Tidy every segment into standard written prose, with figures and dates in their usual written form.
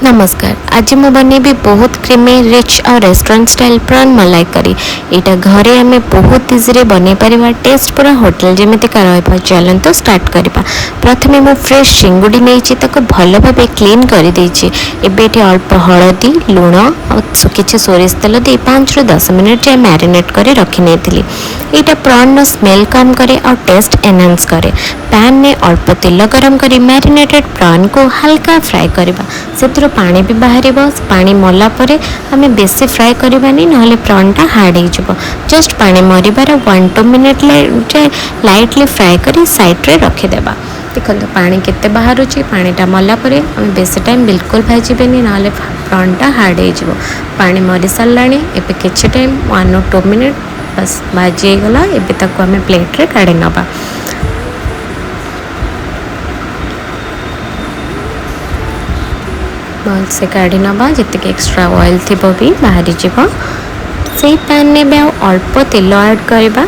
नमस्कार। आज मैं बनैबी बहुत क्रीमी रिच और रेस्टोरेंट स्टाइल प्रॉन मलाई करी। यहाँ घरे आम बहुत इजी बन पार टेस्ट पूरा होटल जमीती रहा। चलते स्टार्ट करवा। प्रथम मु फ्रेश चिंगुड़ी नहीं भल भाव क्लीन कर देती। अल्प हलदी लुण और किसी सोरिष तेल दे 5 ରୁ 10 मिनट जाए मैरिनेट कर रखी नहीं। यहाँ प्रॉन स्मेल कम करे और टेस्ट एनहांस करे। पैन में अल्प तेल गरम कर मैरिनेटेड प्रॉन को हल्का फ्राए करवा। से पानी भी बाहर पानी मला परे आम बेसी फ्राए करवानी ना प्रॉनटा हार्ड हो। जस्ट पानी मरबार 1-2 मिनट लाइटली फ्राए कर साइड रे रखीदेवा। देखो पानी केते बाहर पानीटा मला परे आम बेसी टाइम बिल्कुल भाजबेनी ना प्रॉनटा हार्ड हो। पानी मरी सारा एवं किसी टाइम 1 or 2 मिनट बस भाजीगला। एवं आम प्लेट रे काढ़ी नवा। भल से काढ़ी नवा जितक एक्स्ट्रा ऑयल थी भी बाहरी जीव। से पैन में भी अल्प तेल ऐड करवा।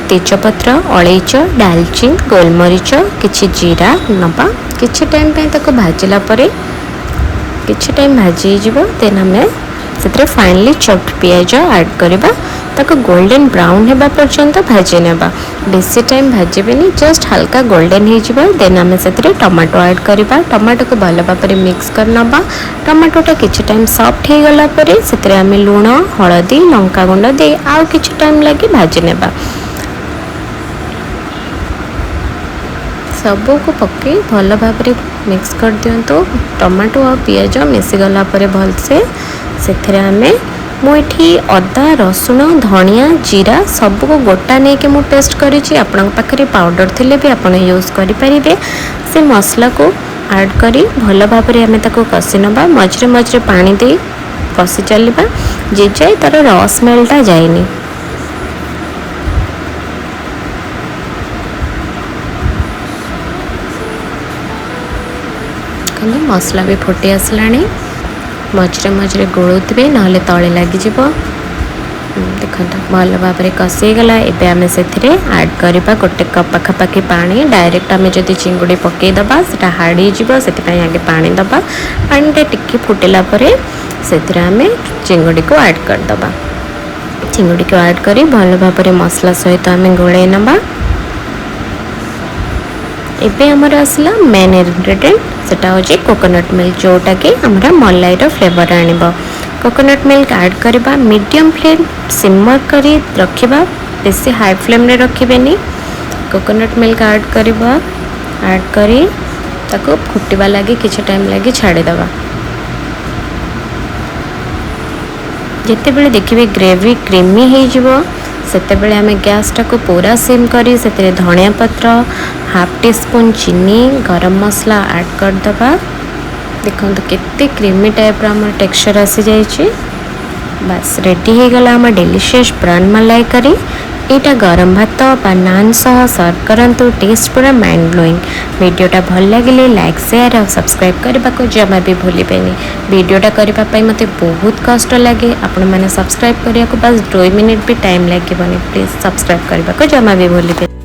तेजपत्र अलैच डालचीन गोलमरीच किछि जीरा नवा। किछि टाइम भाजला किछि टाइम भाजी देन आम से फाइनली चॉप्ड पियाज ऐड करवा। ताको गोल्डन ब्राउन होगा पर्यंत भाजी नेबा। बेसी टाइम भाजबेनी जस्ट हल्का गोल्डन हो। देन आम से टमाटो ऐड करवा। टमाटो को भल भाव मिक्स कर नवा। टमाटोटा किछि टाइम सॉफ्ट हो गला परे से आम लुण हलदी लंका गुंड दे आउ किछि टाइम लगी भाजी नेबा। सबू को पकई भल भाव मिक्स कर दिंतु। टमाटो और पियाज मिसीगला भल से आम मुझे अदा रसुण धनिया जीरा सबको गोटा नहीं कि मु पेस्ट करी। पाखे पाउडर थिले भी आप यूज करें। से मसला को ऐड करी भल भाव आम कषि नवा। मझे मझे पानी दे कषि चलवा जे जाए तार र स्मेलटा जाएनी। मसला भी फुटी आसला। मझे मझे गोलुवे ना तले लगिज। देखो भल भाव कषिगला। एवं से ऐड करवा 1 कप पाखापाखि पानी। डायरेक्ट आम जब चिंगुड़ी पकईदबा से हार्ड हो आगे पानी दबा। पानीटा टिके फुटिला से आम चिंगुड़ी को ऐड करदबा। चिंगुड़ी को ऐड कर भल भाव मसला सहित आम गोले नवा। एबे हमर आसला मेन इंग्रेडिएंट सेटा होची कोकोनट मिल्क जोटा कि हमरा मलाई रो फ्लेवर आनिबो। कोकोनट मिल्क ऐड करबा। मीडियम फ्लेम सिमर करी रखिबा। बेसी हाई फ्लेम रे रखिबेनी। कोकोनट मिल्क ऐड करबा। ऐड करी ताको फुटिबा लागि किछि टाइम लागि छाड़ी दबा। जेते बेले देखिबे ग्रेवी क्रीमी हे जिवो सेते बेले आम गैसटा को पूरा सिम करी से धनिया पत्र 1/2 टीस्पून चीनी गरम मसला ऐड करदबा। देखो केते क्रीमी टाइप आम टेक्सचर आसी जाइए। बस रेडी हो गला आम डिलीशियस प्रॉन मलाई करी। यहाँ गरम भात बा नान सह सर्व करंतु। टेस्ट पूरा माइंड ब्लोइंग। वीडियोटा भल लगे लाइक शेयर और सब्सक्राइब करने को जमा भी भूलें। वीडियोटा करने मत बहुत कष्ट लगे। आपण मैंने सब्सक्राइब करने को बस 2 मिनट भी टाइम लगे। प्लीज सब्सक्राइब करने को जमा भी भूलें।